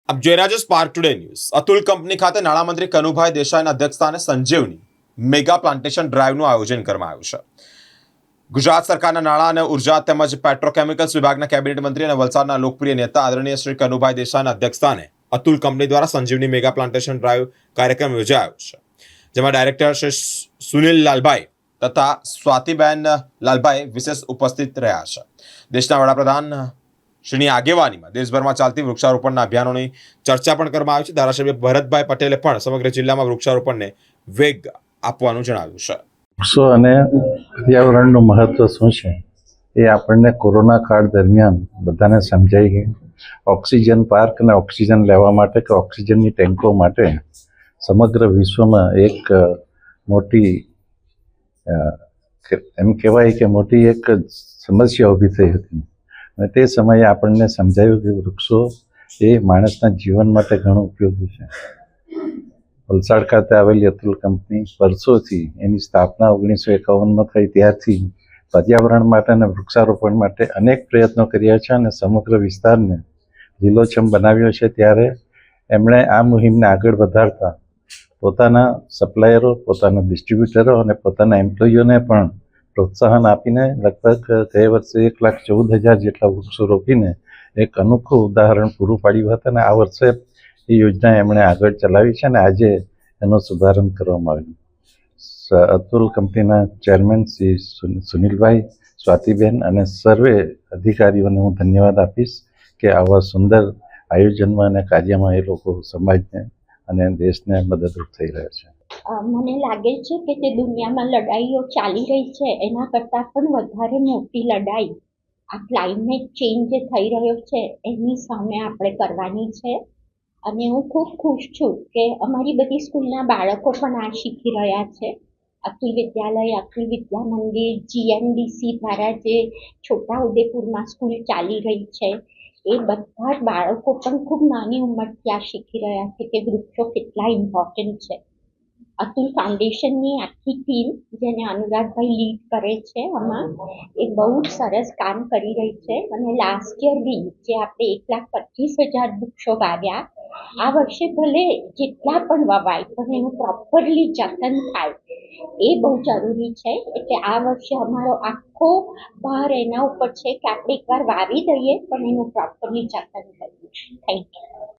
આપ જોઈ રહ્યા છો spark today news. Atul company ખાતે નાણામંત્રી કનુભાઈ દેસાઈના અધ્યક્ષસ્થાને સંજીવની મેગા પ્લાન્ટેશન ડ્રાઈવનું આયોજન કરવામાં આવ્યું છે। ગુજરાત સરકારના નાણાં અને ઉર્જા તેમજ પેટ્રોકેમિકલ્સ વિભાગના કેબિનેટ મંત્રી અને વલસાડના લોકપ્રિય નેતા આદરણીય શ્રી કનુભાઈ દેસાઈના અધ્યક્ષસ્થાને અતુલ કંપની દ્વારા સંજીવની મેગા પ્લાન્ટેશન ડ્રાઈવ કાર્યક્રમ યોજાયો છે, જેમાં ડાયરેક્ટર શ્રી સુનિલ લાલભાઈ તથા સ્વાતિબેન લાલભાઈ વિશેષ ઉપસ્થિત રહ્યા છે। દેશના વડાપ્રધાન શ્રીની આગેવાનીમાં દેશભરમાં ચાલતી વૃક્ષારોપણના અભિયાનોની ચર્ચા પણ કરવામાં આવી છે। ધારાસભ્ય ભરતભાઈ પટેલે પણ સમગ્ર જિલ્લામાં વૃક્ષારોપણને વેગ આપવાનું જણાવ્યું છે। વૃક્ષો અને પર્યાવરણનું મહત્વ શું છે એ આપણને કોરોના કાળ દરમિયાન બધાને સમજાઈ ગયું। ઓક્સિજન પાર્ક અને ઓક્સિજન લેવા માટે કે ઓક્સિજનની ટેન્કો માટે સમગ્ર વિશ્વમાં એક મોટી એમ કહેવાય કે મોટી એક સમસ્યા ઊભી થઈ હતી અને તે સમયે આપણને સમજાયું કે વૃક્ષો એ માણસના જીવન માટે ઘણું ઉપયોગી છે। વલસાડ ખાતે આવેલી અતુલ કંપની વર્ષોથી એની સ્થાપના 1951માં થઈ ત્યારથી પર્યાવરણ માટે અને વૃક્ષારોપણ માટે અનેક પ્રયત્નો કર્યા છે અને સમગ્ર વિસ્તારને લીલોછમ બનાવ્યો છે। ત્યારે એમણે આ મુહિમને આગળ વધારતા પોતાના સપ્લાયરો, પોતાના ડિસ્ટ્રીબ્યુટરો અને પોતાના એમ્પ્લોયીઓને પણ પ્રોત્સાહન આપીને લગભગ ગયા વર્ષે 1,14,000 જેટલા વૃક્ષો રોપીને એક અનોખું ઉદાહરણ પૂરું પાડ્યું હતું અને આ વર્ષે એ યોજના એમણે આગળ ચલાવી છે અને આજે એનો શુભારંભ કરવામાં આવ્યો। અતુલ કંપનીના ચેરમેન શ્રી સુનિલભાઈ, સ્વાતિબેન અને સર્વે અધિકારીઓને હું ધન્યવાદ આપીશ કે આવા સુંદર આયોજનમાં અને કાર્યમાં એ લોકો સમાજને અને દેશને મદદરૂપ થઈ રહ્યા છે। મને લાગે છે કે તે દુનિયામાં લડાઈઓ ચાલી રહી છે એના કરતાં પણ વધારે મોટી લડાઈ આ ક્લાઇમેટ ચેન્જ જે થઈ રહ્યો છે એની સામે આપણે કરવાની છે। અને હું ખૂબ ખુશ છું કે અમારી બધી સ્કૂલના બાળકો પણ આ શીખી રહ્યા છે। અતુલ વિદ્યાલય, અતુલ વિદ્યા મંદિર, જીએમડીસી દ્વારા જે છોટાઉદેપુરમાં સ્કૂલ ચાલી રહી છે એ બધા જ બાળકો પણ ખૂબ નાની ઉંમરથી આ શીખી રહ્યા છે કે વૃક્ષો કેટલા ઇમ્પોર્ટન્ટ છે। અતુલ ફાઉન્ડેશનની આખી ટીમ જેને અનુરાગભાઈ લીડ કરે છે આમાં એ બહુ જ સરસ કામ કરી રહી છે અને લાસ્ટ યર બી જે આપણે 1,25,000 વૃક્ષો વાવ્યા, આ વર્ષે ભલે જેટલા પણ વવાય પણ એનું પ્રોપરલી જતન થાય એ બહુ જરૂરી છે। એટલે આ વર્ષે અમારો આખો ભાર એના ઉપર છે કે આપણે એકવાર વાવી દઈએ પણ એનું પ્રોપરલી જતન કરીએ। Thank you.